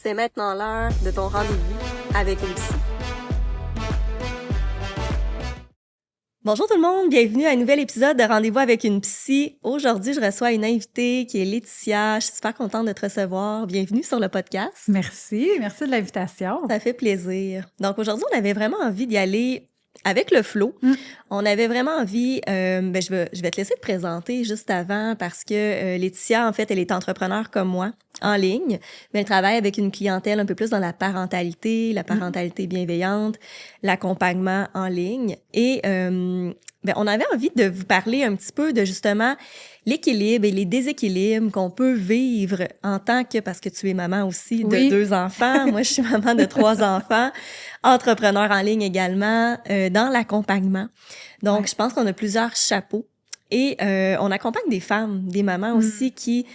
C'est maintenant l'heure de ton rendez-vous avec une psy. Bonjour tout le monde, bienvenue à un nouvel épisode de Rendez-vous avec une psy. Aujourd'hui, je reçois une invitée qui est Laetitia. Je suis super contente de te recevoir. Bienvenue sur le podcast. Merci de l'invitation. Ça fait plaisir. Donc aujourd'hui, on avait vraiment envie d'y aller avec le flow. On avait vraiment envie, je vais te laisser te présenter juste avant parce que Laetitia, en fait, elle est entrepreneur comme moi, en ligne, mais elle travaille avec une clientèle un peu plus dans la parentalité bienveillante, l'accompagnement en ligne. Et on avait envie de vous parler un petit peu de justement l'équilibre et les déséquilibres qu'on peut vivre en tant que, parce que tu es maman aussi de 2 enfants, moi je suis maman de 3 enfants, entrepreneur en ligne également, dans l'accompagnement. Donc, je pense qu'on a plusieurs chapeaux et on accompagne des femmes, des mamans aussi qui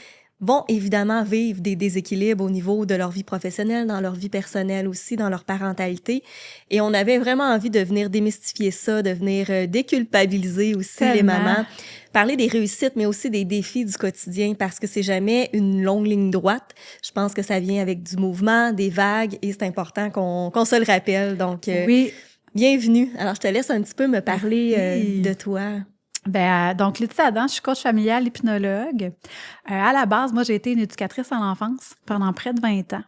vont évidemment vivre des déséquilibres au niveau de leur vie professionnelle, dans leur vie personnelle aussi, dans leur parentalité. Et on avait vraiment envie de venir démystifier ça, de venir déculpabiliser aussi les mamans, parler des réussites, mais aussi des défis du quotidien, parce que c'est jamais une longue ligne droite. Je pense que ça vient avec du mouvement, des vagues, et c'est important qu'on se le rappelle. Donc, bienvenue. Alors, je te laisse un petit peu me parler de toi. Donc, Laetitia Adam, je suis coach familiale, hypnologue. À la base, moi, j'ai été une éducatrice en enfance pendant près de 20 ans.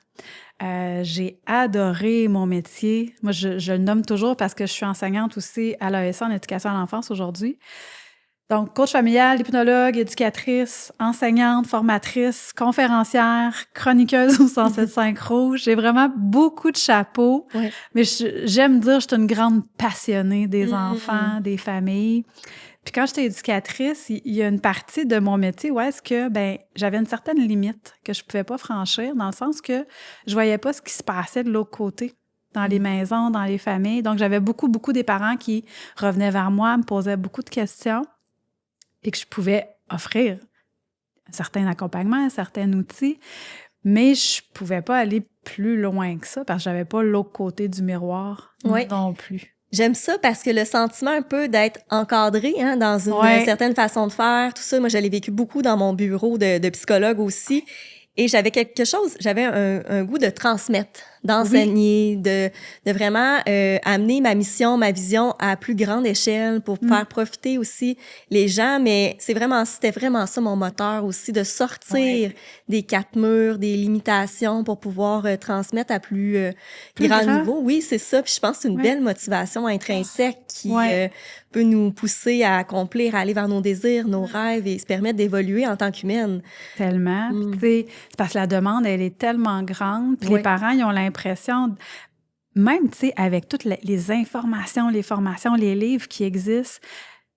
J'ai adoré mon métier. Moi, je le nomme toujours parce que je suis enseignante aussi à l'AESA en éducation à l'enfance aujourd'hui. Donc, coach familiale, hypnologue, éducatrice, enseignante, formatrice, conférencière, chroniqueuse au 107.5 Rouge. J'ai vraiment beaucoup de chapeaux. Ouais. Mais j'aime dire que je suis une grande passionnée des enfants, des familles. Puis quand j'étais éducatrice, il y a une partie de mon métier où est-ce que j'avais une certaine limite que je pouvais pas franchir, dans le sens que je voyais pas ce qui se passait de l'autre côté, dans les maisons, dans les familles. Donc, j'avais beaucoup des parents qui revenaient vers moi, me posaient beaucoup de questions, puis que je pouvais offrir un certain accompagnement, un certain outil, mais je pouvais pas aller plus loin que ça parce que j'avais pas l'autre côté du miroir non plus. J'aime ça parce que le sentiment un peu d'être encadré dans une certaine façon de faire, tout ça, moi, je l'ai vécu beaucoup dans mon bureau de psychologue aussi. Et j'avais un goût de transmettre, d'enseigner, de vraiment amener ma mission, ma vision à plus grande échelle pour faire profiter aussi les gens. Mais c'était vraiment ça mon moteur aussi, de sortir des 4 murs, des limitations pour pouvoir transmettre à plus grand niveau. Oui, c'est ça. Puis je pense que c'est une belle motivation intrinsèque qui peut nous pousser à accomplir, à aller vers nos désirs, nos rêves et se permettre d'évoluer en tant qu'humaine. Tellement. C'est parce que la demande, elle est tellement grande. Puis les parents, ils ont l'impression, même, tu sais, avec toutes les informations, les formations, les livres qui existent,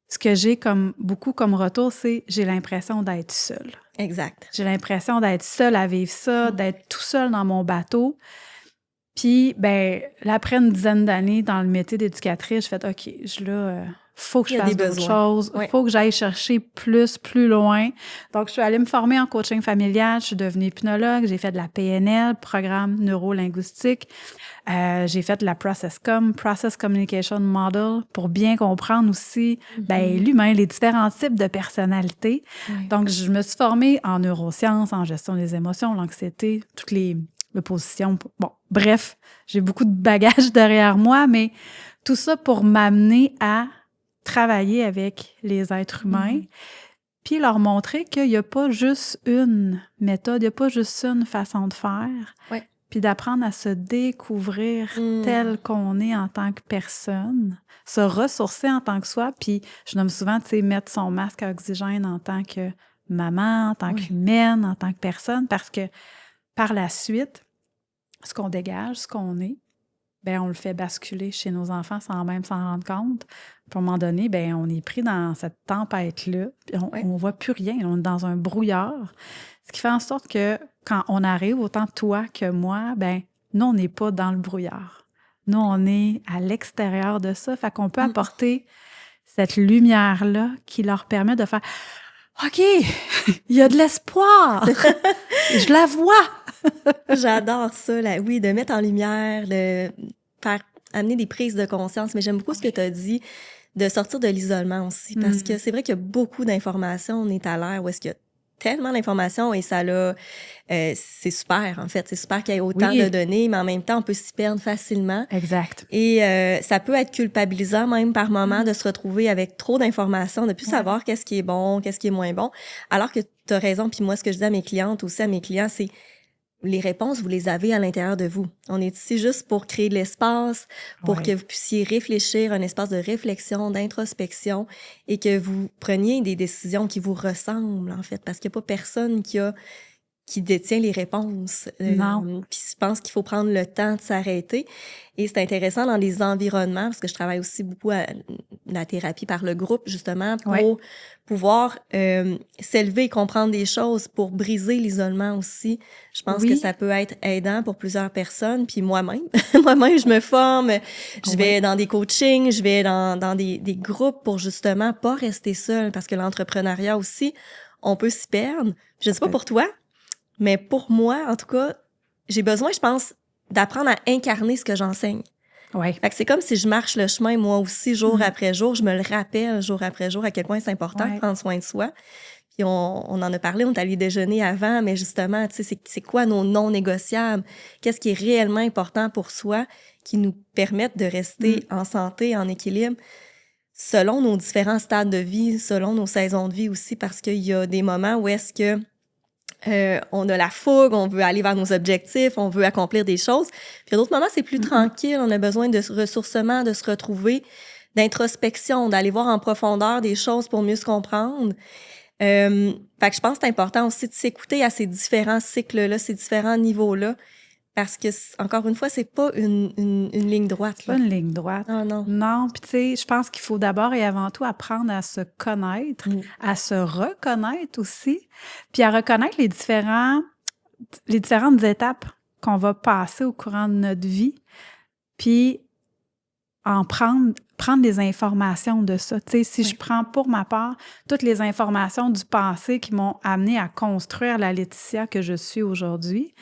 ce que j'ai beaucoup comme retour, c'est j'ai l'impression d'être seule. Exact. J'ai l'impression d'être seule à vivre ça, d'être tout seul dans mon bateau. Puis, là, après une dizaine d'années dans le métier d'éducatrice, je fais OK, faut que je fasse d'autres choses, faut que j'aille chercher plus loin. Donc, je suis allée me former en coaching familial, je suis devenue hypnologue, j'ai fait de la PNL, programme neuro-linguistique, j'ai fait de la Process Communication Model, pour bien comprendre aussi, l'humain, les différents types de personnalités. Donc, je me suis formée en neurosciences, en gestion des émotions, l'anxiété, toutes les positions. Bon, bref, j'ai beaucoup de bagages derrière moi, mais tout ça pour m'amener à travailler avec les êtres humains, puis leur montrer qu'il n'y a pas juste une méthode, il n'y a pas juste une façon de faire, puis d'apprendre à se découvrir tel qu'on est en tant que personne, se ressourcer en tant que soi, puis je nomme souvent, tu sais, mettre son masque à oxygène en tant que maman, en tant qu'humaine, en tant que personne, parce que par la suite, ce qu'on dégage, ce qu'on est, on le fait basculer chez nos enfants sans même s'en rendre compte. Puis à un moment donné, on est pris dans cette tempête-là, puis on voit plus rien, on est dans un brouillard. Ce qui fait en sorte que quand on arrive, autant toi que moi, nous, on n'est pas dans le brouillard. Nous, on est à l'extérieur de ça. Fait qu'on peut apporter cette lumière-là qui leur permet de faire « OK, il y a de l'espoir! Je la vois! » J'adore ça, de mettre en lumière, de faire amener des prises de conscience. Mais j'aime beaucoup ce que tu as dit, de sortir de l'isolement aussi, parce que c'est vrai qu'il y a beaucoup d'informations. On est à l'ère où est-ce qu'il y a tellement d'informations et ça l'a... c'est super, en fait. C'est super qu'il y ait autant de données, mais en même temps, on peut s'y perdre facilement. Exact. Et ça peut être culpabilisant même par moment de se retrouver avec trop d'informations, de plus savoir qu'est-ce qui est bon, qu'est-ce qui est moins bon. Alors que tu as raison, puis moi, ce que je dis à mes clientes aussi, à mes clients, c'est les réponses, vous les avez à l'intérieur de vous. On est ici juste pour créer de l'espace, pour que vous puissiez réfléchir, un espace de réflexion, d'introspection, et que vous preniez des décisions qui vous ressemblent, en fait, parce qu'il n'y a pas personne qui détient les réponses. Non. Puis je pense qu'il faut prendre le temps de s'arrêter. Et c'est intéressant dans les environnements, parce que je travaille aussi beaucoup à la thérapie par le groupe, justement, pour pouvoir s'élever et comprendre des choses, pour briser l'isolement aussi. Je pense que ça peut être aidant pour plusieurs personnes. Puis moi-même, je me forme, je vais dans des coachings, je vais dans des groupes pour justement pas rester seule, parce que l'entrepreneuriat aussi, on peut s'y perdre. Je ne sais pas pour toi, mais pour moi, en tout cas, j'ai besoin, je pense, d'apprendre à incarner ce que j'enseigne. Ouais. Fait que c'est comme si je marche le chemin, moi aussi, jour après jour. Je me le rappelle, jour après jour, à quel point c'est important de prendre soin de soi. Puis on en a parlé, on est allé déjeuner avant, mais justement, tu sais, c'est quoi nos non négociables? Qu'est-ce qui est réellement important pour soi qui nous permettent de rester en santé, en équilibre, selon nos différents stades de vie, selon nos saisons de vie aussi, parce qu'il y a des moments où est-ce que on a la fougue, on veut aller vers nos objectifs, on veut accomplir des choses. Puis à d'autres moments, c'est plus tranquille, on a besoin de ressourcement, de se retrouver, d'introspection, d'aller voir en profondeur des choses pour mieux se comprendre. Fait que je pense que c'est important aussi de s'écouter à ces différents cycles-là, ces différents niveaux-là, parce que, encore une fois, c'est pas une ligne droite. C'est pas une ligne droite. Ah, non. Non, puis tu sais, je pense qu'il faut d'abord et avant tout apprendre à se connaître, à se reconnaître aussi, puis à reconnaître les différentes étapes qu'on va passer au courant de notre vie, puis prendre des informations de ça. Tu sais, si je prends pour ma part toutes les informations du passé qui m'ont amené à construire la Laetitia que je suis aujourd'hui,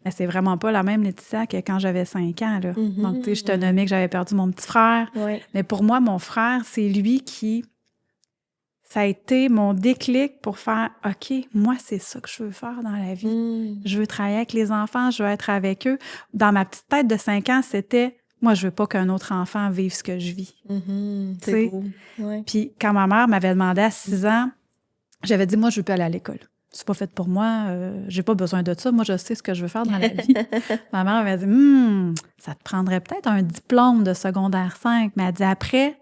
mais c'est vraiment pas la même Laetitia que quand j'avais 5 ans, là. Donc, tu sais, je te nommais que j'avais perdu mon petit frère. Mais pour moi, mon frère, c'est lui qui... Ça a été mon déclic pour faire « OK, moi, c'est ça que je veux faire dans la vie. Je veux travailler avec les enfants, je veux être avec eux. » Dans ma petite tête de 5 ans, c'était... Moi, je veux pas qu'un autre enfant vive ce que je vis. C'est beau. Puis quand ma mère m'avait demandé à 6 ans, j'avais dit, moi, je veux plus aller à l'école. C'est pas fait pour moi, j'ai pas besoin de ça. Moi, je sais ce que je veux faire dans la vie. Ma mère m'avait dit, ça te prendrait peut-être un diplôme de secondaire 5. Mais elle dit, après,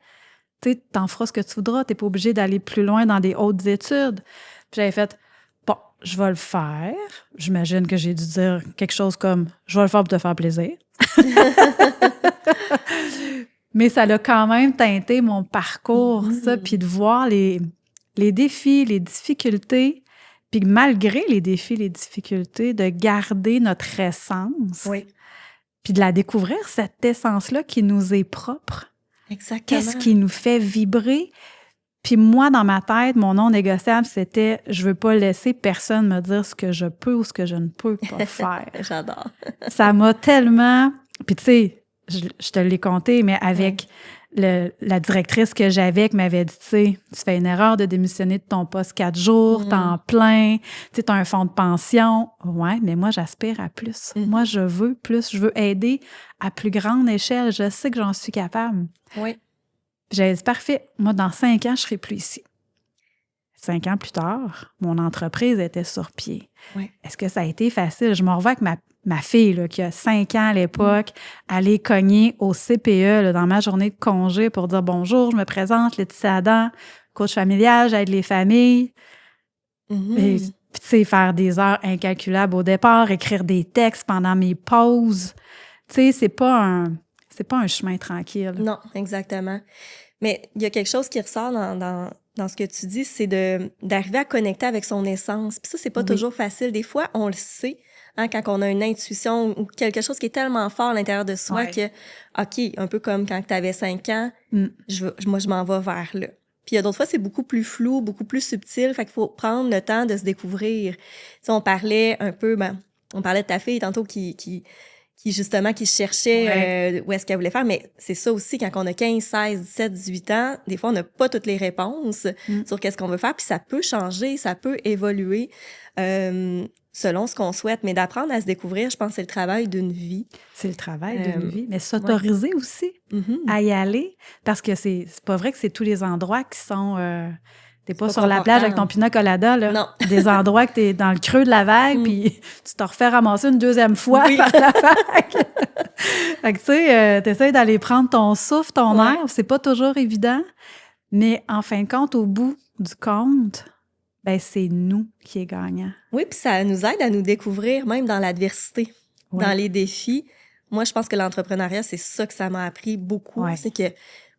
tu sais, t'en feras ce que tu voudras. T'es pas obligé d'aller plus loin dans des hautes études. Puis j'avais fait, bon, je vais le faire. J'imagine que j'ai dû dire quelque chose comme, je vais le faire pour te faire plaisir. Mais ça l'a quand même teinté mon parcours, ça, puis de voir les défis, les difficultés, puis malgré les défis, les difficultés, de garder notre essence, puis de la découvrir, cette essence-là qui nous est propre. Exactement. Qu'est-ce qui nous fait vibrer? Puis moi, dans ma tête, mon non négociable, c'était « je veux pas laisser personne me dire ce que je peux ou ce que je ne peux pas faire. » J'adore. Ça m'a tellement... Puis tu sais, je te l'ai conté, mais avec la directrice que j'avais qui m'avait dit, tu sais, tu fais une erreur de démissionner de ton poste 4 jours, temps plein, tu sais, t'as un fonds de pension. Ouais, mais moi, j'aspire à plus. Moi, je veux plus. Je veux aider à plus grande échelle. Je sais que j'en suis capable. Oui. J'avais dit, parfait, moi, dans 5 ans, je serai plus ici. 5 ans plus tard, mon entreprise était sur pied. Oui. Est-ce que ça a été facile? Je me revois avec ma fille, là, qui a 5 ans à l'époque, aller cogner au CPE là, dans ma journée de congé pour dire bonjour, je me présente, Laetitia Adam, coach familial, j'aide les familles. Et, tu sais, faire des heures incalculables au départ, écrire des textes pendant mes pauses. Tu sais, c'est pas un chemin tranquille. Non, exactement. Mais il y a quelque chose qui ressort dans ce que tu dis, c'est d'arriver à connecter avec son essence. Puis ça, c'est pas toujours facile. Des fois, on le sait, hein, quand on a une intuition ou quelque chose qui est tellement fort à l'intérieur de soi que, OK, un peu comme quand tu avais 5 ans, moi, je m'en vais vers là. Puis il y a d'autres fois, c'est beaucoup plus flou, beaucoup plus subtil. Fait qu'il faut prendre le temps de se découvrir. Tu sais, on parlait un peu, on parlait de ta fille tantôt qui justement, qui cherchait où est-ce qu'elle voulait faire. Mais c'est ça aussi, quand on a 15, 16, 17, 18 ans, des fois, on n'a pas toutes les réponses sur qu'est-ce qu'on veut faire. Puis ça peut changer, ça peut évoluer selon ce qu'on souhaite. Mais d'apprendre à se découvrir, je pense que c'est le travail d'une vie. C'est le travail d'une vie. Mais s'autoriser aussi à y aller. Parce que c'est pas vrai que c'est tous les endroits qui sont... T'es pas sur la plage avec ton pina colada, là. Non. Des endroits que t'es dans le creux de la vague, puis tu te refais ramasser une deuxième fois par la vague. Fait que, tu sais, t'essayes d'aller prendre ton souffle, ton air. C'est pas toujours évident. Mais en fin de compte, au bout du compte, ben c'est nous qui est gagnant. Oui, puis ça nous aide à nous découvrir, même dans l'adversité, dans les défis. Moi, je pense que l'entrepreneuriat, c'est ça que ça m'a appris beaucoup. C'est que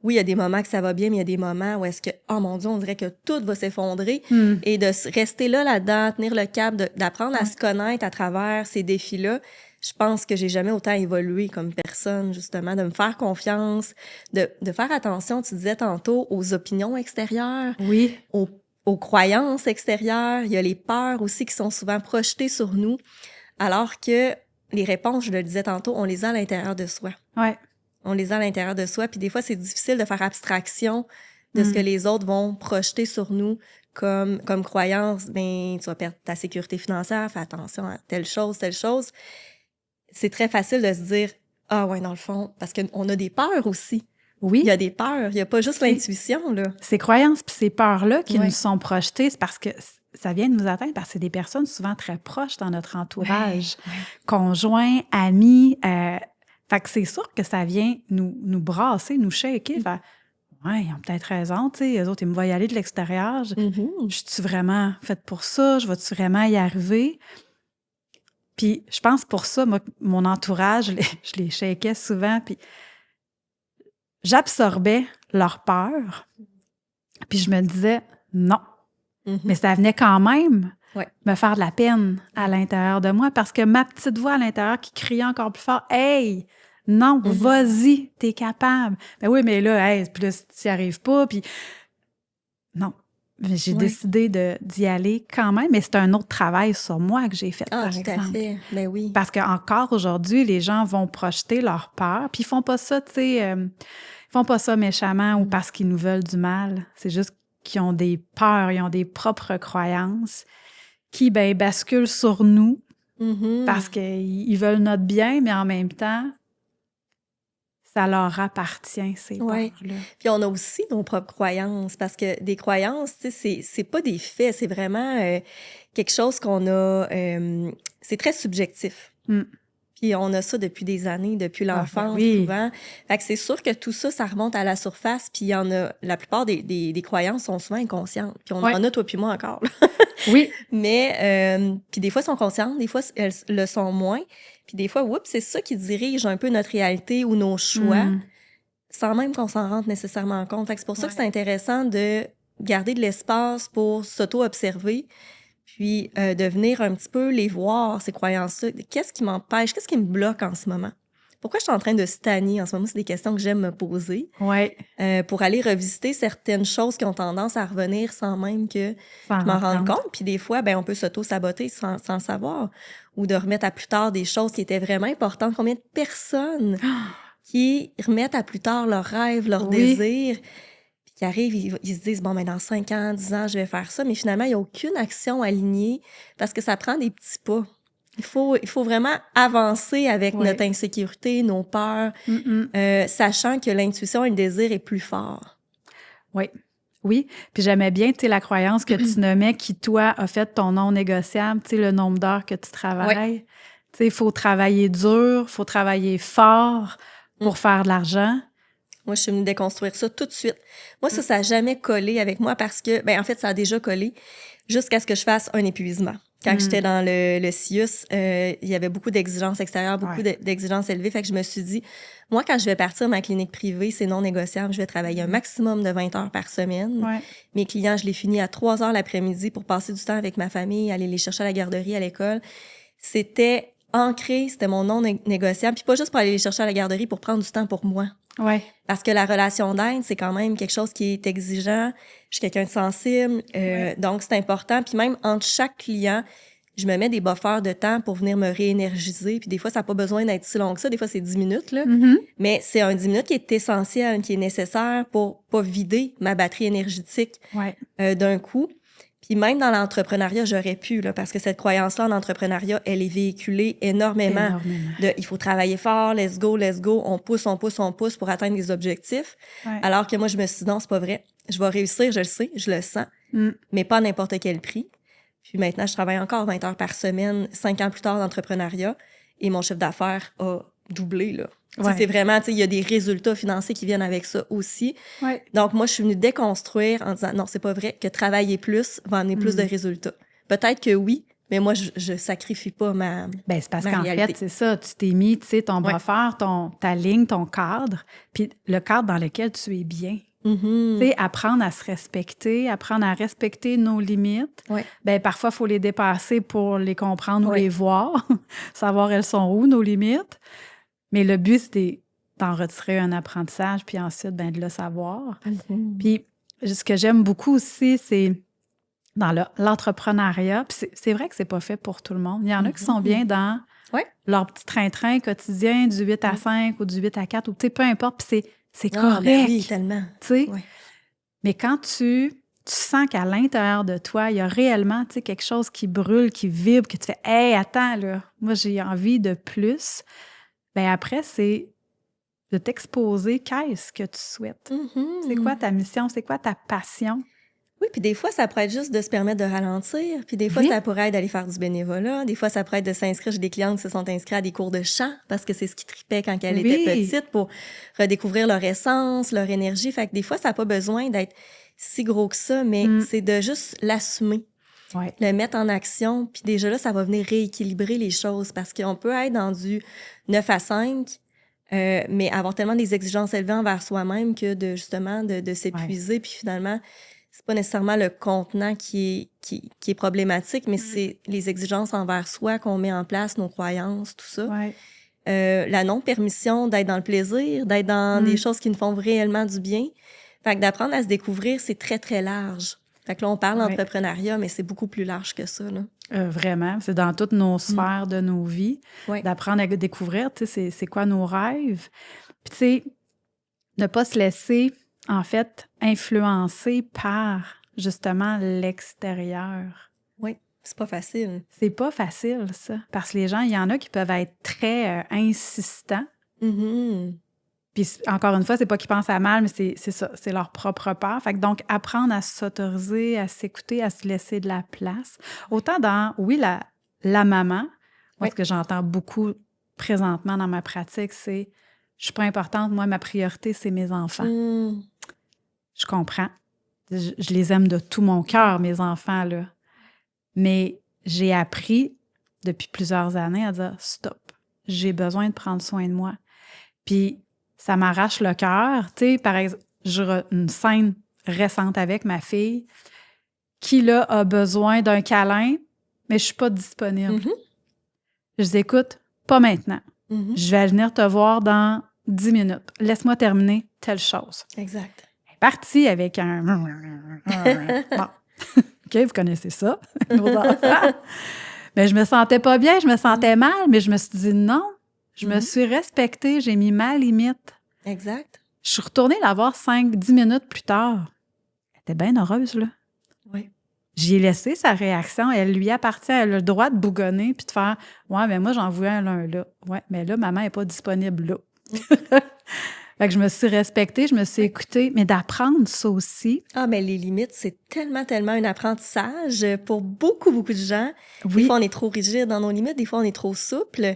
oui, il y a des moments que ça va bien, mais il y a des moments où est-ce que, oh mon Dieu, on dirait que tout va s'effondrer. Et de rester là-dedans, tenir le cap, d'apprendre à se connaître à travers ces défis-là. Je pense que j'ai jamais autant évolué comme personne, justement, de me faire confiance, de faire attention, tu disais tantôt, aux opinions extérieures, aux croyances extérieures. Il y a les peurs aussi qui sont souvent projetées sur nous, alors que les réponses, je le disais tantôt, on les a à l'intérieur de soi. On les a à l'intérieur de soi. Puis des fois, c'est difficile de faire abstraction de ce que les autres vont projeter sur nous comme croyance. Ben, tu vas perdre ta sécurité financière, fais attention à telle chose. C'est très facile de se dire, ah ouais, dans le fond, parce qu'on a des peurs aussi. Oui. Il y a des peurs. Il n'y a pas juste l'intuition, là. Ces croyances puis ces peurs-là qui nous sont projetées, c'est parce que ça vient de nous atteindre, parce que c'est des personnes souvent très proches dans notre entourage. Conjoints, amis, fait que c'est sûr que ça vient nous brasser, nous shaker. Fait, ils ont peut-être raison, tu sais. Les autres, ils me voient y aller de l'extérieur. Je suis vraiment faite pour ça? Je vais-tu vraiment y arriver? Puis je pense pour ça, moi, mon entourage, je les shakais souvent, puis j'absorbais leur peur. Puis je me disais non. Mais ça venait quand même me faire de la peine à l'intérieur de moi, parce que ma petite voix à l'intérieur qui criait encore plus fort, « Hey! Non, vas-y, t'es capable. » Ben oui, mais là, hey, puis là, tu n'y arrives pas, puis... Non. J'ai décidé d'y aller quand même, mais c'est un autre travail sur moi que j'ai fait, par exemple. Ah, tout à fait. Ben oui. Parce qu'encore aujourd'hui, les gens vont projeter leur peur, puis ils font pas ça, tu sais... ils font pas ça méchamment ou parce qu'ils nous veulent du mal. C'est juste qu'ils ont des peurs, ils ont des propres croyances qui, ben, basculent sur nous parce qu'ils veulent notre bien, mais en même temps, ça leur appartient, ces peurs-là. Puis on a aussi nos propres croyances, parce que des croyances, tu sais, c'est pas des faits, c'est vraiment quelque chose qu'on a... c'est très subjectif. Puis on a ça depuis des années, depuis l'enfance, souvent. Fait que c'est sûr que tout ça, ça remonte à la surface, puis il y en a... La plupart des croyances sont souvent inconscientes. Puis on en a, toi puis moi, encore. Mais, puis des fois, elles sont conscientes, des fois, elles le sont moins. Puis des fois, oups, c'est ça qui dirige un peu notre réalité ou nos choix, sans même qu'on s'en rende nécessairement compte. Fait que c'est pour ça que c'est intéressant de garder de l'espace pour s'auto-observer, puis de venir un petit peu les voir, ces croyances-là. Qu'est-ce qui m'empêche? Qu'est-ce qui me bloque en ce moment? Pourquoi je suis en train de stagner en ce moment? C'est des questions que j'aime me poser. Pour aller revisiter certaines choses qui ont tendance à revenir sans même que je m'en rende compte. Puis des fois, ben on peut s'auto-saboter sans le savoir. Ou de remettre à plus tard des choses qui étaient vraiment importantes. Combien de personnes qui remettent à plus tard leurs rêves, leurs désirs, puis qui arrivent, ils se disent, bon, ben dans 5 ans, 10 ans, je vais faire ça. Mais finalement, il n'y a aucune action alignée parce que ça prend des petits pas. Il faut vraiment avancer avec notre insécurité, nos peurs, sachant que l'intuition et le désir est plus fort. Oui, puis j'aimais bien, tu sais, la croyance que tu nommais qui, toi, a fait ton non négociable, tu sais, le nombre d'heures que tu travailles. Tu sais, il faut travailler dur, il faut travailler fort pour faire de l'argent. Moi, je suis venue déconstruire ça tout de suite. Moi, ça n'a jamais collé avec moi parce que, ben en fait, ça a déjà collé jusqu'à ce que je fasse un épuisement. Quand j'étais dans le CIUS, il y avait beaucoup d'exigences extérieures, beaucoup d'exigences élevées. Fait que je me suis dit, moi, quand je vais partir ma clinique privée, c'est non négociable. Je vais travailler un maximum de 20 heures par semaine. Mes clients, je les finis à 3 heures l'après-midi pour passer du temps avec ma famille, aller les chercher à la garderie, à l'école. C'était ancré, c'était mon non négociable. Puis pas juste pour aller les chercher à la garderie, pour prendre du temps pour moi. Parce que la relation d'aide, c'est quand même quelque chose qui est exigeant. Je suis quelqu'un de sensible, donc c'est important. Puis même entre chaque client, je me mets des buffers de temps pour venir me réénergiser. Puis des fois, ça n'a pas besoin d'être si long que ça. Des fois, c'est 10 minutes, là. Mais c'est un 10 minutes qui est essentiel, qui est nécessaire pour pas vider ma batterie énergétique d'un coup. Puis même dans l'entrepreneuriat, j'aurais pu, là, parce que cette croyance-là en entrepreneuriat, elle est véhiculée énormément. Il faut travailler fort, let's go, on pousse pour atteindre des objectifs. Alors que moi, je me suis dit, non, c'est pas vrai. Je vais réussir, je le sais, je le sens, mais pas à n'importe quel prix. Puis maintenant, je travaille encore 20 heures par semaine, 5 ans plus tard d'entrepreneuriat, et mon chiffre d'affaires a doublé, là. C'est vraiment, il y a des résultats financiers qui viennent avec ça aussi. Donc, moi, je suis venue déconstruire en disant, non, c'est pas vrai que travailler plus va amener plus de résultats. Peut-être que oui, mais moi, je sacrifie pas ma Ben c'est parce ma qu'en réalité. fait, c'est ça, tu t'es mis, tu sais, ton buffer, ta ligne, ton cadre, puis le cadre dans lequel tu es bien. Tu sais, apprendre à se respecter, apprendre à respecter nos limites. Ben parfois, il faut les dépasser pour les comprendre ou les voir, savoir elles sont où, nos limites. Mais le but, c'est d'en retirer un apprentissage, puis ensuite, ben de le savoir. Puis, ce que j'aime beaucoup aussi, c'est dans l'entrepreneuriat, puis c'est vrai que c'est pas fait pour tout le monde. Il y en a qui sont bien dans leur petit train-train quotidien du 8 à 5 ou du 8 à 4, ou tu sais, peu importe, puis c'est correct. Ben oui, tellement. Tu sais. Mais quand tu sens qu'à l'intérieur de toi, il y a réellement, tu sais, quelque chose qui brûle, qui vibre, que tu fais « Hey, attends, là, moi, j'ai envie de plus », bien après, c'est de t'exposer. Qu'est-ce que tu souhaites? C'est quoi ta mission? C'est quoi ta passion? Oui, puis des fois, ça pourrait être juste de se permettre de ralentir. Puis des fois, ça pourrait être d'aller faire du bénévolat. Des fois, ça pourrait être de s'inscrire. J'ai des clientes qui se sont inscrites à des cours de chant parce que c'est ce qui trippait quand elles étaient petites pour redécouvrir leur essence, leur énergie. Fait que des fois, ça n'a pas besoin d'être si gros que ça, mais c'est de juste l'assumer. Le mettre en action, puis déjà là, ça va venir rééquilibrer les choses parce qu'on peut être dans du 9 à 5, mais avoir tellement des exigences élevées envers soi-même que de s'épuiser, puis finalement, c'est pas nécessairement le contenant qui est problématique, mais c'est les exigences envers soi qu'on met en place, nos croyances, tout ça. La non-permission d'être dans le plaisir, d'être dans des choses qui nous font réellement du bien. Fait que d'apprendre à se découvrir, c'est très, très large. Fait que là, on parle d'entrepreneuriat, mais c'est beaucoup plus large que ça, là. Vraiment. C'est dans toutes nos sphères de nos vies. D'apprendre à découvrir, tu sais, c'est quoi nos rêves. Puis, tu sais, ne pas se laisser, en fait, influencer par, justement, l'extérieur. Oui, c'est pas facile. C'est pas facile, ça. Parce que les gens, il y en a qui peuvent être très insistants. Puis encore une fois, c'est pas qu'ils pensent à mal, mais c'est ça, c'est leur propre peur. Fait que donc, apprendre à s'autoriser, à s'écouter, à se laisser de la place. Autant dans, oui, la maman, moi, ce que j'entends beaucoup présentement dans ma pratique, c'est « je suis pas importante, moi, ma priorité, c'est mes enfants. Je comprends. Je les aime de tout mon cœur, mes enfants, là. Mais j'ai appris, depuis plusieurs années, à dire « stop, j'ai besoin de prendre soin de moi. » Puis, ça m'arrache le cœur. Tu sais, par exemple, une scène récente avec ma fille qui, là, a besoin d'un câlin, mais je suis pas disponible. Je dis, écoute, pas maintenant. Je vais venir te voir dans 10 minutes. Laisse-moi terminer telle chose. Exact. Elle est partie avec un... Bon. OK, vous connaissez ça, nos enfants. Mais je me sentais pas bien, je me sentais mal, mais je me suis dit non. Je me suis respectée, j'ai mis ma limite. Exact. Je suis retournée la voir 5-10 minutes plus tard. Elle était bien heureuse, là. Oui. J'y ai laissé sa réaction. Elle lui appartient. Elle a le droit de bougonner puis de faire « Ouais, mais moi, j'en voulais un là. Ouais, mais là, maman n'est pas disponible là. » Fait que je me suis respectée, je me suis écoutée, mais d'apprendre ça aussi. Ah, mais les limites, c'est tellement un apprentissage pour beaucoup, beaucoup de gens. Oui. Des fois, on est trop rigide dans nos limites, des fois, on est trop souple.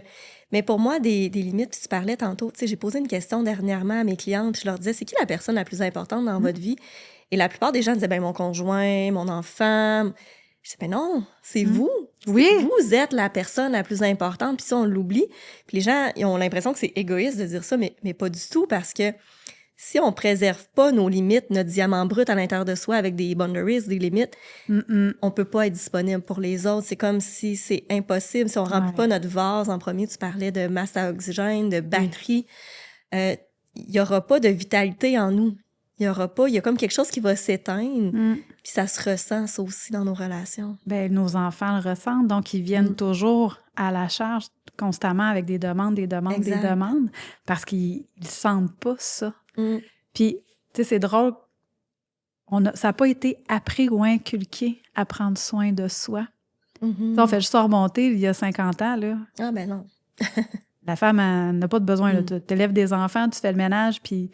Mais pour moi, des limites, puis tu parlais tantôt, tu sais, j'ai posé une question dernièrement à mes clientes, puis je leur disais, c'est qui la personne la plus importante dans votre vie? Et la plupart des gens disaient, ben mon conjoint, mon enfant. Je disais, ben non, c'est vous. Oui. Vous êtes la personne la plus importante, puis ça, on l'oublie. Puis les gens, ils ont l'impression que c'est égoïste de dire ça, mais pas du tout, parce que si on préserve pas nos limites, notre diamant brut à l'intérieur de soi avec des boundaries, des limites, on peut pas être disponible pour les autres. C'est comme si c'est impossible. Si on remplit pas notre vase, en premier, tu parlais de masse à oxygène, de batterie, il y aura pas de vitalité en nous. il y a comme quelque chose qui va s'éteindre, puis ça se ressent, ça aussi, dans nos relations. Bien, nos enfants le ressentent, donc ils viennent toujours à la charge constamment avec des demandes, parce qu'ils ne sentent pas ça. Puis, tu sais, c'est drôle, ça n'a pas été appris ou inculqué à prendre soin de soi. On fait juste remonter il y a 50 ans, là. Ah, ben non. La femme, elle n'a pas de besoin. Tu élèves des enfants, tu fais le ménage, puis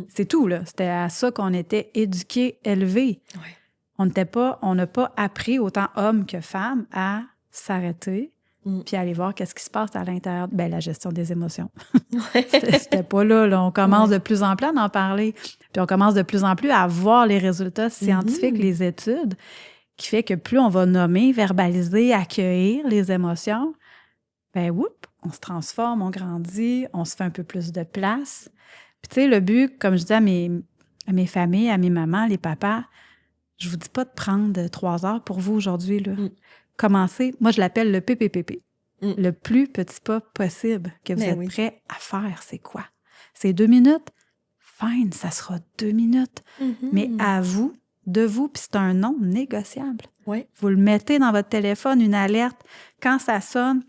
c'est tout, là. C'était à ça qu'on était éduqués, élevés. Ouais. On n'a pas appris, autant hommes que femmes, à s'arrêter puis aller voir qu'est-ce qui se passe à l'intérieur. Bien, la gestion des émotions. C'était pas là. On commence de plus en plus à en parler. Puis on commence de plus en plus à voir les résultats scientifiques, les études, qui fait que plus on va nommer, verbaliser, accueillir les émotions, ben on se transforme, on grandit, on se fait un peu plus de place. Puis tu sais, le but, comme je dis à mes familles, à mes mamans, les papas, je vous dis pas de prendre 3 heures pour vous aujourd'hui, là. Commencez, moi je l'appelle le PPPP. Le plus petit pas possible que vous êtes prêt à faire, c'est quoi? C'est 2 minutes? Fine, ça sera 2 minutes. Mais à vous, de vous, puis c'est un non négociable. Vous le mettez dans votre téléphone, une alerte. Quand ça sonne,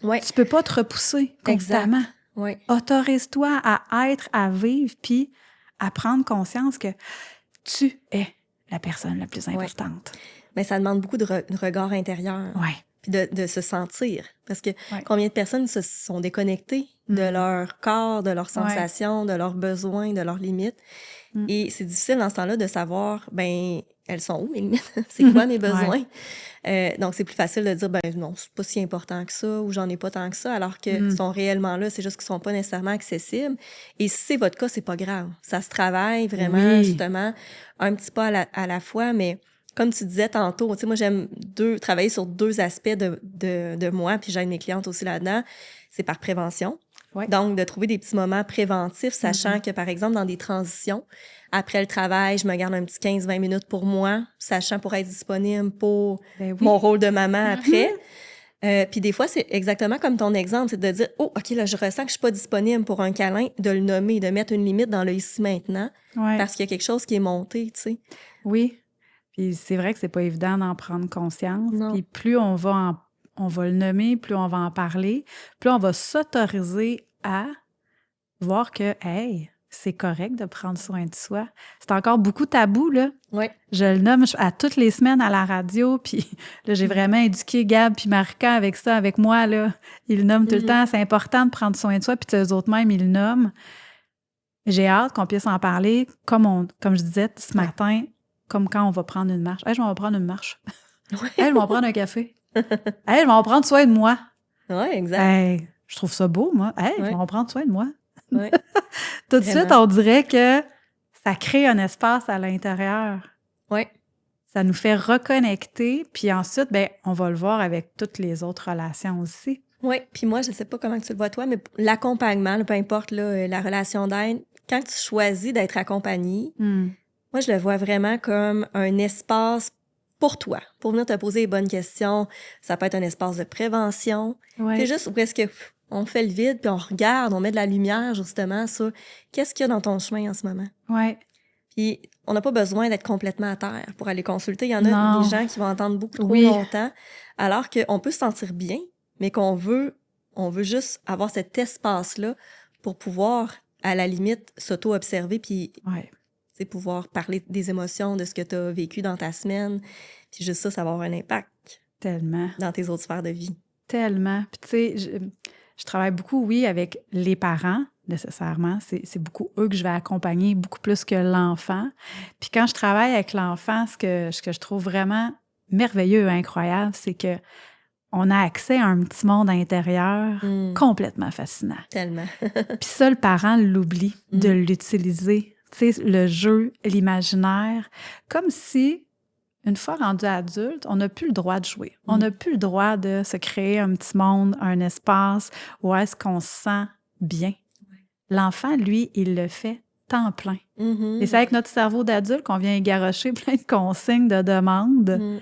tu peux pas te repousser constamment. Autorise-toi à être, à vivre, puis à prendre conscience que tu es la personne la plus importante. Mais ça demande beaucoup de regard intérieur. Puis de se sentir. Parce que combien de personnes se sont déconnectées de leur corps, de leurs sensations, de leurs besoins, de leurs limites. Et c'est difficile dans ce temps-là de savoir, ben elles sont où mes limites? C'est quoi mes besoins? Donc, c'est plus facile de dire, ben non, c'est pas si important que ça ou j'en ai pas tant que ça, alors qu'ils sont réellement là, c'est juste qu'ils sont pas nécessairement accessibles. Et si c'est votre cas, c'est pas grave. Ça se travaille vraiment, justement, un petit pas à la fois, mais comme tu disais tantôt, tu sais, moi, j'aime travailler sur 2 aspects de moi, puis j'aide mes clientes aussi là-dedans. C'est par prévention. Donc, de trouver des petits moments préventifs, sachant que, par exemple, dans des transitions, après le travail, je me garde un petit 15-20 minutes pour moi, sachant pour être disponible pour mon rôle de maman après. Puis des fois, c'est exactement comme ton exemple, c'est de dire « Oh, OK, là, je ressens que je suis pas disponible pour un câlin », de le nommer, de mettre une limite dans le ici-maintenant, parce qu'il y a quelque chose qui est monté, tu sais. Oui. Puis c'est vrai que c'est pas évident d'en prendre conscience. Puis plus on va le nommer, plus on va en parler, plus on va s'autoriser à voir que, hey, c'est correct de prendre soin de soi. C'est encore beaucoup tabou, là. Je le nomme à toutes les semaines à la radio, puis là, j'ai vraiment éduqué Gab puis Marika avec ça, avec moi, là. Ils le nomment tout le temps. C'est important de prendre soin de soi, puis eux autres mêmes, ils le nomment. J'ai hâte qu'on puisse en parler, comme je disais ce matin, comme quand on va prendre une marche. Hey, je vais en prendre une marche. Hey, je vais en prendre un café. Hey, je vais en prendre soin de moi. Oui, exact. Hey, je trouve ça beau, moi. Hey, je vais en prendre soin de moi. Tout de suite, on dirait que ça crée un espace à l'intérieur. Ça nous fait reconnecter, puis ensuite, ben, on va le voir avec toutes les autres relations aussi. Puis moi, je sais pas comment tu le vois toi, mais l'accompagnement, peu importe là, la relation d'aide, quand tu choisis d'être accompagné, moi, je le vois vraiment comme un espace pour toi, pour venir te poser les bonnes questions. Ça peut être un espace de prévention. C'est juste où est-ce que on fait le vide, puis on regarde, on met de la lumière, justement, sur qu'est-ce qu'il y a dans ton chemin en ce moment. Puis on n'a pas besoin d'être complètement à terre pour aller consulter. Il y en a des gens qui vont entendre beaucoup trop longtemps, alors qu'on peut se sentir bien, mais on veut juste avoir cet espace-là pour pouvoir, à la limite, s'auto-observer, puis c'est pouvoir parler des émotions, de ce que tu as vécu dans ta semaine. Puis juste ça va avoir un impact. Tellement. Dans tes autres sphères de vie. Tellement. Puis tu sais, je travaille beaucoup, avec les parents, nécessairement. C'est beaucoup eux que je vais accompagner, beaucoup plus que l'enfant. Puis quand je travaille avec l'enfant, ce que je trouve vraiment merveilleux et incroyable, c'est que on a accès à un petit monde intérieur complètement fascinant. Tellement. Puis ça, le parent l'oublie de l'utiliser. Tu sais, le jeu, l'imaginaire, comme si, une fois rendu adulte, on n'a plus le droit de jouer. On n'a plus le droit de se créer un petit monde, un espace où est-ce qu'on se sent bien. L'enfant, lui, il le fait temps plein. Et c'est avec notre cerveau d'adulte qu'on vient garrocher plein de consignes, de demandes,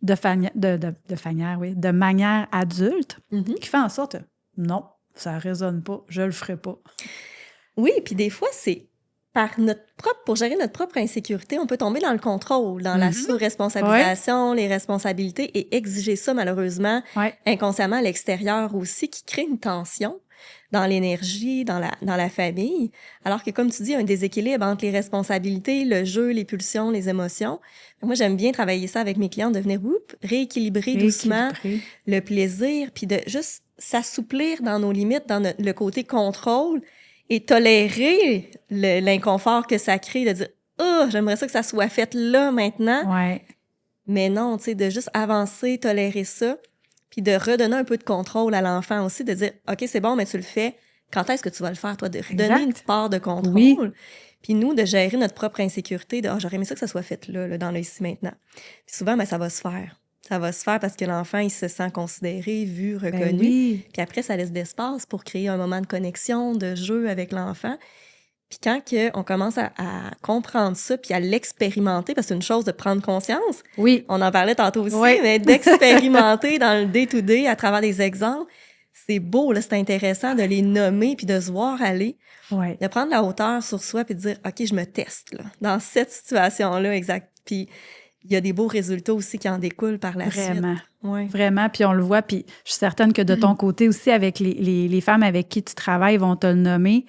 de manière adulte, qui fait en sorte, non, ça résonne pas, je le ferai pas. Oui, puis des fois, c'est pour gérer notre propre insécurité, on peut tomber dans le contrôle, dans la sous-responsabilisation, les responsabilités, et exiger ça, malheureusement, inconsciemment à l'extérieur aussi, qui crée une tension dans l'énergie, dans la famille. Alors que, comme tu dis, un déséquilibre entre les responsabilités, le jeu, les pulsions, les émotions. Moi, j'aime bien travailler ça avec mes clients, de venir rééquilibrer doucement le plaisir, puis de juste s'assouplir dans nos limites, dans le côté contrôle, et tolérer l'inconfort que ça crée, de dire « Oh, j'aimerais ça que ça soit fait là, maintenant. » Mais non, tu sais, de juste avancer, tolérer ça, puis de redonner un peu de contrôle à l'enfant aussi, de dire « OK, c'est bon, mais tu le fais. Quand est-ce que tu vas le faire, toi? » De redonner une part de contrôle. Puis nous, de gérer notre propre insécurité, de « Ah, j'aurais aimé ça que ça soit fait là, dans le ici maintenant. » Puis souvent, ça va se faire. Ça va se faire parce que l'enfant, il se sent considéré, vu, reconnu. Puis après, ça laisse d'espace pour créer un moment de connexion, de jeu avec l'enfant. Puis quand on commence à comprendre ça, puis à l'expérimenter, parce que c'est une chose de prendre conscience. On en parlait tantôt aussi, mais d'expérimenter dans le day-to-day à travers des exemples, c'est beau, là, c'est intéressant de les nommer puis de se voir aller. De prendre la hauteur sur soi puis de dire « OK, je me teste là, dans cette situation-là, exact. » Puis il y a des beaux résultats aussi qui en découlent par la suite. Vraiment, puis on le voit, puis je suis certaine que de ton côté aussi, avec les femmes avec qui tu travailles vont te le nommer,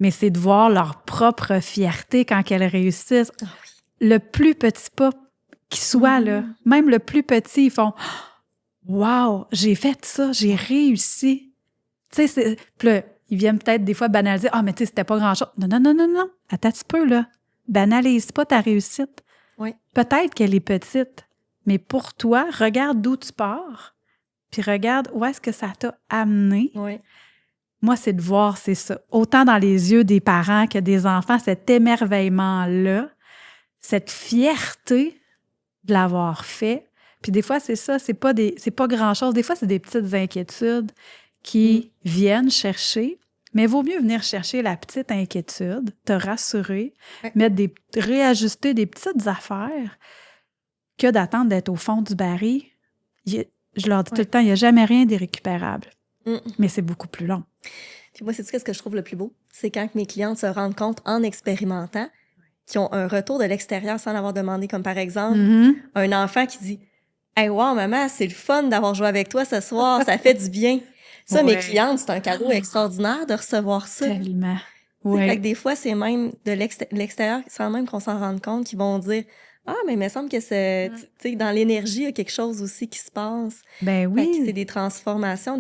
mais c'est de voir leur propre fierté quand elles réussissent. Le plus petit pas qui soit, là, même le plus petit, ils font « Wow, j'ai fait ça, j'ai réussi! » Tu sais, puis là, ils viennent peut-être des fois banaliser « Ah, mais tu sais, c'était pas grand-chose. » Non. Attends un petit peu, là. Banalise pas ta réussite. Peut-être qu'elle est petite, mais pour toi, regarde d'où tu pars, puis regarde où est-ce que ça t'a amené. Moi, c'est de voir, c'est ça. Autant dans les yeux des parents que des enfants, cet émerveillement-là, cette fierté de l'avoir fait. Puis des fois, c'est ça, c'est pas grand-chose. Des fois, c'est des petites inquiétudes qui viennent chercher. Mais il vaut mieux venir chercher la petite inquiétude, te rassurer, réajuster des petites affaires que d'attendre d'être au fond du baril. Je leur dis tout le temps, il n'y a jamais rien d'irrécupérable. Mais c'est beaucoup plus long. Puis moi, c'est ce que je trouve le plus beau. C'est quand mes clientes se rendent compte, en expérimentant, qu'ils ont un retour de l'extérieur sans l'avoir demandé. Comme par exemple, un enfant qui dit « Hey, wow, maman, c'est le fun d'avoir joué avec toi ce soir, ça fait du bien. » Ça, mes clientes, c'est un cadeau extraordinaire de recevoir ça. Tellement. Fait que des fois, c'est même de l'extérieur, sans même qu'on s'en rende compte, qu'ils vont dire « Ah, mais il me semble que c'est... Tu sais, dans l'énergie, il y a quelque chose aussi qui se passe. » Ben oui. Fait que c'est des transformations,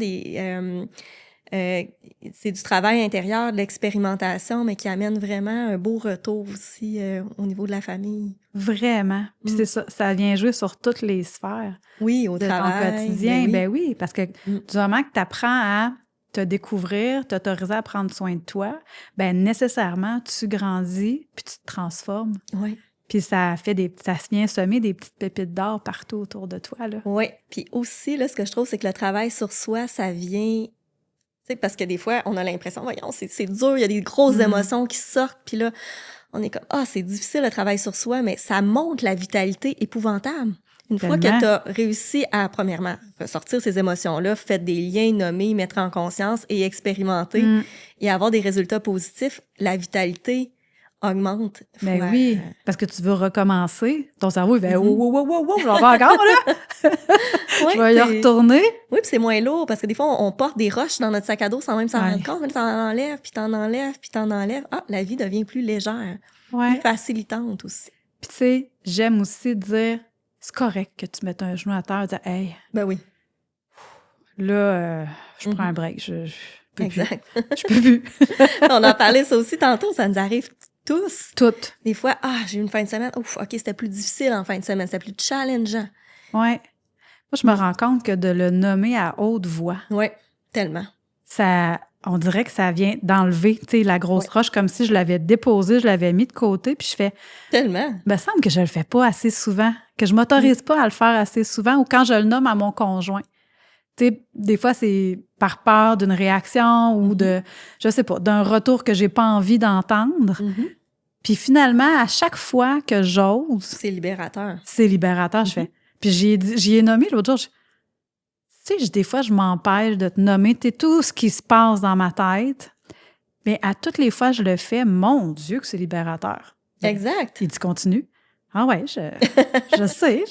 c'est du travail intérieur, de l'expérimentation, mais qui amène vraiment un beau retour aussi au niveau de la famille. Vraiment. Puis c'est ça, ça vient jouer sur toutes les sphères. Oui, au travail. Ton quotidien. Ben oui, parce que du moment que tu apprends à te découvrir, t'autoriser à prendre soin de toi, ben nécessairement, tu grandis puis tu te transformes. Puis ça vient semer des petites pépites d'or partout autour de toi, là. Puis aussi, là, ce que je trouve, c'est que le travail sur soi, ça vient... Parce que des fois, on a l'impression, voyons, c'est dur, il y a des grosses émotions qui sortent, puis là, on est comme, c'est difficile le travail sur soi, mais ça montre la vitalité épouvantable. Une fois que tu as réussi à, premièrement, ressortir ces émotions-là, faire des liens, nommer, mettre en conscience et expérimenter et avoir des résultats positifs, la vitalité augmente. Ben oui, parce que tu veux recommencer. Ton cerveau, il fait wow, j'en vais encore, là! Je vais y retourner. Oui, puis c'est moins lourd, parce que des fois, on porte des roches dans notre sac à dos sans même s'en rendre compte. T'en enlèves, puis t'en enlèves, puis t'en enlèves. La vie devient plus légère, plus facilitante aussi. Puis tu sais, j'aime aussi dire, c'est correct que tu mettes un genou à terre et dire, hey. Ben oui. Là, je prends un break. Je peux exact. plus. Je peux plus. On en parlait ça aussi tantôt, ça nous arrive tous. Toutes. Des fois, j'ai eu une fin de semaine. Ouf, OK, c'était plus difficile en fin de semaine, c'était plus challengeant. Oui. Moi, je me rends compte que de le nommer à haute voix. Oui, tellement. On dirait que ça vient d'enlever, tu sais, la grosse roche, comme si je l'avais déposée, je l'avais mis de côté, puis je fais... Tellement. Il me semble que je le fais pas assez souvent, que je m'autorise pas à le faire assez souvent, ou quand je le nomme à mon conjoint. Tu sais, des fois, c'est par peur d'une réaction ou de, je sais pas, d'un retour que j'ai pas envie d'entendre. Puis finalement, à chaque fois que j'ose... C'est libérateur. Je fais... Puis j'y ai nommé l'autre jour. Tu sais, des fois, je m'empêche de te nommer tout ce qui se passe dans ma tête. Mais à toutes les fois que je le fais, mon Dieu que c'est libérateur. Exact. Il dit continue. Ah ouais, je sais,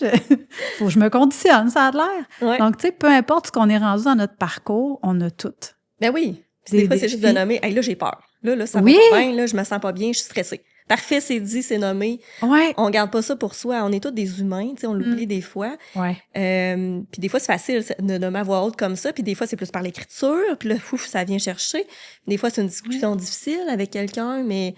faut que je me conditionne, ça a l'air. Ouais. Donc, tu sais, peu importe ce qu'on est rendu dans notre parcours, on a tout. Ben oui. Des fois, c'est juste de nommer, hey, là, j'ai peur. Là, ça va pas bien, là, je me sens pas bien, je suis stressée. Parfait, c'est dit, c'est nommé. Ouais. On garde pas ça pour soi. On est tous des humains, tu sais, on l'oublie des fois. Ouais. Puis des fois, c'est facile de nommer à voix haute comme ça. Puis des fois, c'est plus par l'écriture. Puis là, ça vient chercher. Des fois, c'est une discussion difficile avec quelqu'un, mais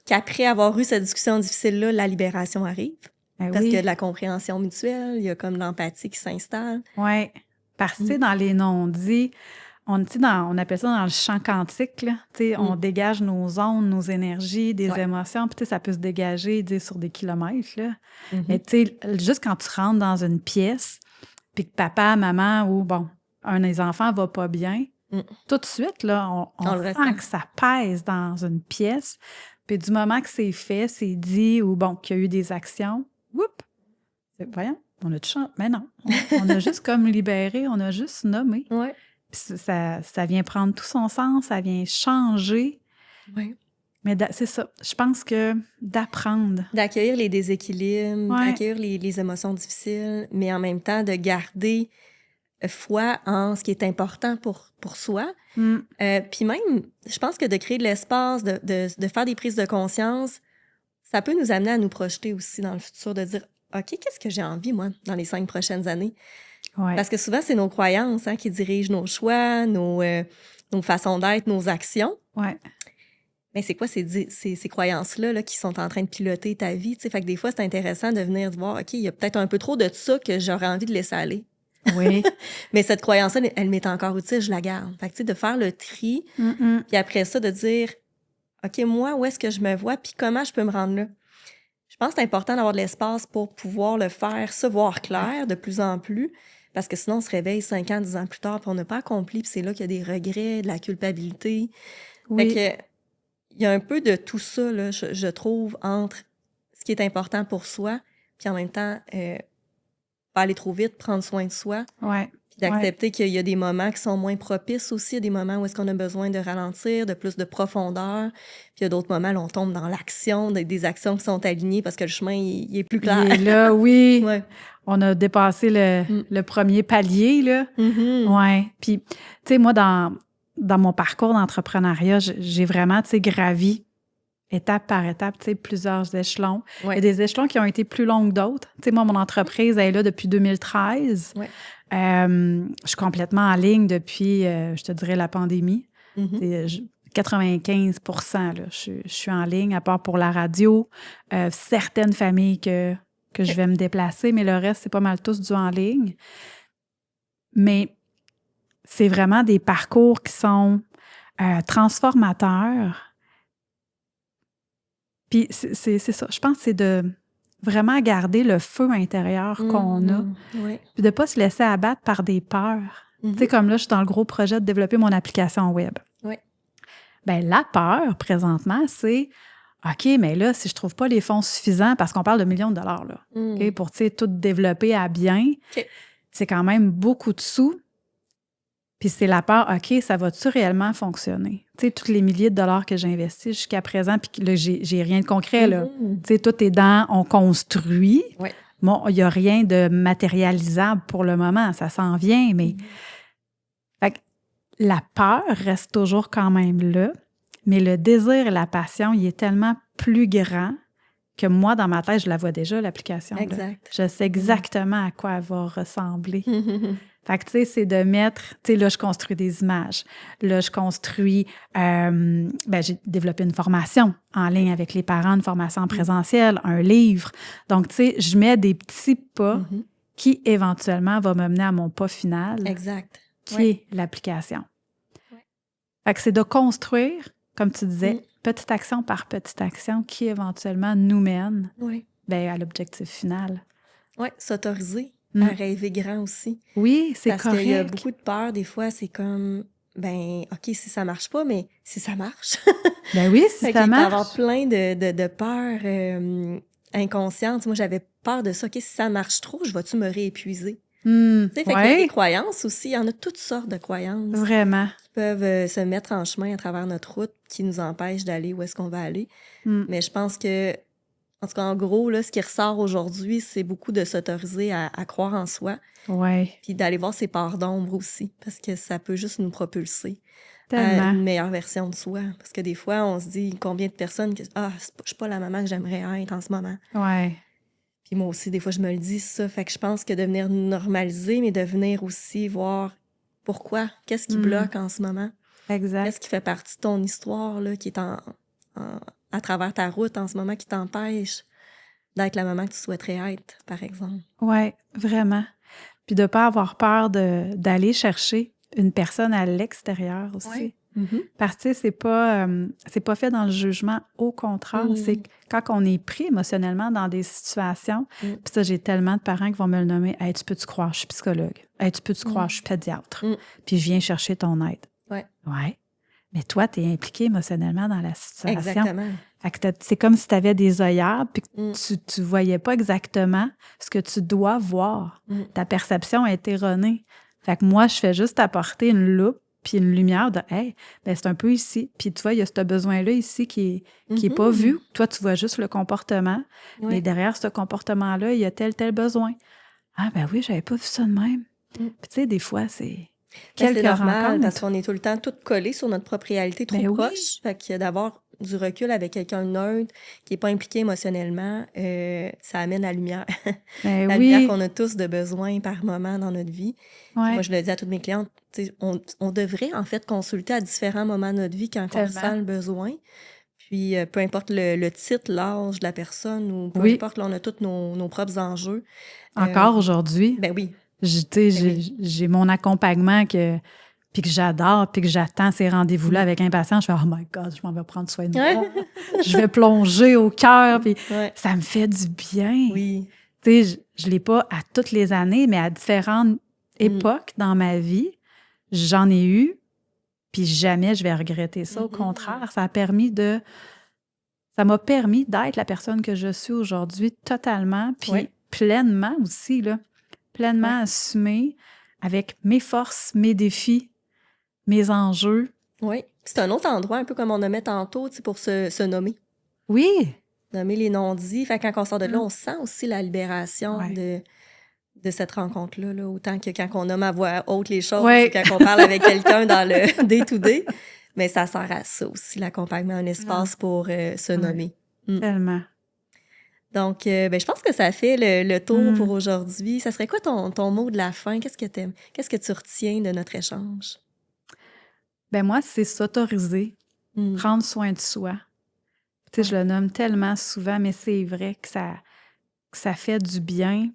qu'après avoir eu cette discussion difficile-là, la libération arrive. Parce qu'il y a de la compréhension mutuelle, il y a comme de l'empathie qui s'installe. Oui. Parce que, dans les non-dits, on appelle ça dans le champ quantique, là, on dégage nos ondes, nos énergies, des émotions, puis ça peut se dégager sur des kilomètres. Là. Mais juste quand tu rentres dans une pièce, puis que papa, maman ou, un des enfants va pas bien, tout de suite, là, on sent que ça pèse dans une pièce. Puis du moment que c'est fait, c'est dit, ou qu'il y a eu des actions, voyons, on a tout changé. Mais non, on a juste comme libéré, on a juste nommé. Ouais. Puis ça vient prendre tout son sens, ça vient changer. Oui. Mais c'est ça. Je pense que d'apprendre. D'accueillir les déséquilibres, d'accueillir les émotions difficiles, mais en même temps de garder foi en ce qui est important pour soi. Puis même, je pense que de créer de l'espace, de faire des prises de conscience, ça peut nous amener à nous projeter aussi dans le futur, de dire, OK, qu'est-ce que j'ai envie, moi, dans les 5 prochaines années? Ouais. Parce que souvent, c'est nos croyances qui dirigent nos choix, nos façons d'être, nos actions. Ouais. Mais c'est quoi ces croyances-là qui sont en train de piloter ta vie? T'sais? Fait que des fois, c'est intéressant de venir voir, OK, il y a peut-être un peu trop de ça que j'aurais envie de laisser aller. Oui. Mais cette croyance-là, elle m'est encore utile, je la garde. Fait que de faire le tri, puis après ça, de dire, OK, moi, où est-ce que je me vois, puis comment je peux me rendre là? Je pense que c'est important d'avoir de l'espace pour pouvoir le faire, se voir clair de plus en plus, parce que sinon, on se réveille 5 ans, 10 ans plus tard, puis on n'a pas accompli, puis c'est là qu'il y a des regrets, de la culpabilité. Oui. Fait que, il y a un peu de tout ça, là, je trouve, entre ce qui est important pour soi, puis en même temps, pas aller trop vite, prendre soin de soi. Ouais. Puis d'accepter qu'il y a des moments qui sont moins propices aussi, il y a des moments où est-ce qu'on a besoin de ralentir, de plus de profondeur. Puis il y a d'autres moments où on tombe dans l'action, des actions qui sont alignées parce que le chemin, il est plus clair. Il est là, oui. Ouais. On a dépassé le premier palier, là. Ouais. Puis, tu sais, moi, dans mon parcours d'entrepreneuriat, j'ai vraiment, tu sais, gravi étape par étape, tu sais, plusieurs échelons. Ouais. Il y a des échelons qui ont été plus longs que d'autres. Tu sais, moi, mon entreprise, elle est là depuis 2013. Ouais. Je suis complètement en ligne depuis, je te dirais, la pandémie. 95%, là, je suis en ligne, à part pour la radio. Certaines familles que je vais me déplacer, mais le reste, c'est pas mal tous du en ligne. Mais c'est vraiment des parcours qui sont transformateurs. Puis c'est ça. Je pense que c'est de vraiment garder le feu intérieur qu'on a. Ouais. Puis de ne pas se laisser abattre par des peurs. Tu sais, comme là, je suis dans le gros projet de développer mon application web. Ouais. Bien, la peur, présentement, c'est OK, mais là, si je ne trouve pas les fonds suffisants, parce qu'on parle de millions de dollars, là, okay, pour, tu sais, tout développer à bien, c'est quand même beaucoup de sous. Puis c'est la peur, OK, ça va-tu réellement fonctionner? Tu sais, tous les milliers de dollars que j'ai investis jusqu'à présent, puis là, j'ai rien de concret, là. Tu sais, tout est dans, on construit. Ouais. Bon, il n'y a rien de matérialisable pour le moment, ça s'en vient, mais... Fait que la peur reste toujours quand même là, mais le désir et la passion, il est tellement plus grand que moi, dans ma tête, je la vois déjà, l'application. Exact. Je sais exactement à quoi elle va ressembler. Fait que, tu sais, c'est de mettre... Tu sais, là, je construis des images. Là, je construis... j'ai développé une formation en ligne avec les parents, une formation en présentiel, un livre. Donc, tu sais, je mets des petits pas qui, éventuellement, va me mener à mon pas final. Exact. Qui est l'application. Fait que c'est de construire, comme tu disais, petite action par petite action qui, éventuellement, nous mène à l'objectif final. Oui, s'autoriser à rêver grand aussi. Oui, c'est correct. Parce qu'il y a beaucoup de peur, des fois, c'est comme, OK, si ça marche pas, mais si ça marche. Ben oui, si ça marche. Il peut y avoir plein de peurs inconscientes. Moi, j'avais peur de ça. OK, si ça marche trop, vais-tu me réépuiser? Tu sais, fait qu'il y a des croyances aussi. Il y en a toutes sortes de croyances. Vraiment. Qui peuvent se mettre en chemin à travers notre route qui nous empêchent d'aller où est-ce qu'on va aller. Mais je pense que, en tout cas, en gros, là, ce qui ressort aujourd'hui, c'est beaucoup de s'autoriser à croire en soi. Ouais. Puis d'aller voir ses parts d'ombre aussi, parce que ça peut juste nous propulser Tellement. à une meilleure version de soi. Parce que des fois, on se dit combien de personnes que je suis pas la maman que j'aimerais être en ce moment. Ouais. Puis moi aussi, des fois, je me le dis ça. Fait que je pense que de venir normaliser, mais de venir aussi voir pourquoi, qu'est-ce qui bloque en ce moment. Exact. Qu'est-ce qui fait partie de ton histoire, là, qui est à travers ta route en ce moment, qui t'empêche d'être la maman que tu souhaiterais être, par exemple. Oui, vraiment. Puis de ne pas avoir peur d'aller chercher une personne à l'extérieur aussi. Ouais. Parce que c'est pas fait dans le jugement, au contraire. C'est quand on est pris émotionnellement dans des situations, puis ça, j'ai tellement de parents qui vont me le nommer. « Hey, tu peux-tu croire, je suis psychologue. Hey, tu peux-tu croire, je suis pédiatre. Puis je viens chercher ton aide. » Ouais. Mais toi, tu es impliqué émotionnellement dans la situation. Exactement. Fait que c'est comme si tu avais des œillères puis que tu voyais pas exactement ce que tu dois voir. Ta perception est erronée. Fait que moi, je fais juste apporter une loupe puis une lumière de « Hey, ben c'est un peu ici. » Puis tu vois, il y a ce besoin-là ici qui est pas vu. Toi, tu vois juste le comportement. Mais derrière ce comportement-là, il y a tel besoin. Ah ben oui, j'avais pas vu ça de même. Puis tu sais, des fois, c'est... C'est normal parce qu'on est tout le temps tout collé sur notre propre réalité trop proche. Oui. Fait que d'avoir du recul avec quelqu'un de neutre qui n'est pas impliqué émotionnellement, ça amène la lumière. La lumière qu'on a tous de besoin par moment dans notre vie. Ouais. Moi, je le dis à toutes mes clientes, on devrait en fait consulter à différents moments de notre vie quand on ressent le besoin. Puis peu importe le titre, l'âge de la personne ou peu importe, là, on a tous nos propres enjeux. Encore aujourd'hui. Ben oui. J'ai mon accompagnement puis que j'adore, puis que j'attends ces rendez-vous-là avec impatience. Je fais « Oh my God, je m'en vais prendre soin de moi. Je vais plonger au cœur. » Puis ça me fait du bien. Oui. Tu sais, je ne l'ai pas à toutes les années, mais à différentes époques dans ma vie, j'en ai eu, puis jamais je vais regretter ça. Au contraire, ça m'a permis d'être la personne que je suis aujourd'hui totalement, puis pleinement aussi, là. Pleinement assumée, avec mes forces, mes défis, mes enjeux. Oui. C'est un autre endroit, un peu comme on nommait tantôt, pour se nommer. Oui. Nommer les non-dits. Fait que quand on sort de là, on sent aussi la libération de cette rencontre-là. Là, autant que quand on nomme à voix haute les choses, ou quand on parle avec quelqu'un dans le day-to-day. Mais ça sert à ça aussi, l'accompagnement, un espace pour se nommer. Tellement. Donc, je pense que ça fait le tour pour aujourd'hui. Ça serait quoi ton mot de la fin? Qu'est-ce que t'aimes? Qu'est-ce que tu retiens de notre échange? Ben moi, c'est s'autoriser, prendre soin de soi. Tu sais, je le nomme tellement souvent, mais c'est vrai que ça fait du bien.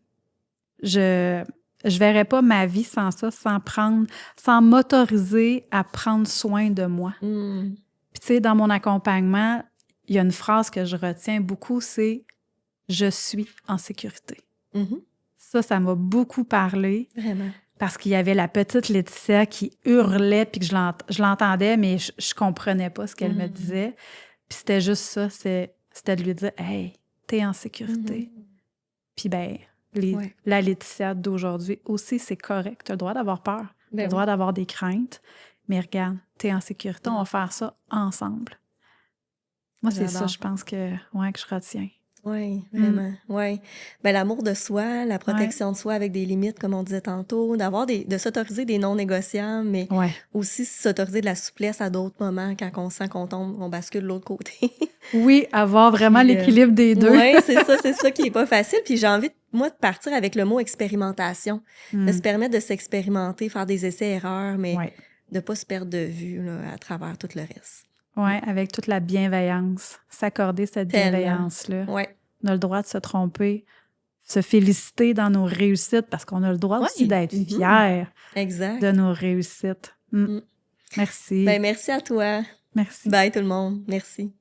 Je verrais pas ma vie sans ça, sans m'autoriser à prendre soin de moi. Puis tu sais, dans mon accompagnement, il y a une phrase que je retiens beaucoup, c'est « Je suis en sécurité ». Ça m'a beaucoup parlé. Vraiment. Parce qu'il y avait la petite Laetitia qui hurlait, puis que je l'entendais, mais je comprenais pas ce qu'elle me disait. Puis c'était juste ça, c'était de lui dire « Hey, t'es en sécurité ». Puis la Laetitia d'aujourd'hui aussi, c'est correct. Tu as le droit d'avoir peur. Tu as le droit d'avoir des craintes. Mais regarde, t'es en sécurité, on va faire ça ensemble. Moi, c'est ça, je pense que je retiens. Oui, vraiment. Oui. L'amour de soi, la protection de soi avec des limites, comme on disait tantôt, de s'autoriser des non négociables, mais aussi s'autoriser de la souplesse à d'autres moments quand on sent qu'on tombe, on bascule de l'autre côté. Oui, avoir vraiment l'équilibre des deux. Oui, c'est ça qui est pas facile. Puis j'ai envie, moi, de partir avec le mot expérimentation, de se permettre de s'expérimenter, faire des essais-erreurs, mais de pas se perdre de vue là, à travers tout le reste. Oui, avec toute la bienveillance. S'accorder cette bienveillance-là. Oui. On a le droit de se tromper, se féliciter dans nos réussites, parce qu'on a le droit aussi d'être fiers de nos réussites. Merci. Merci à toi. Merci. Bye tout le monde. Merci.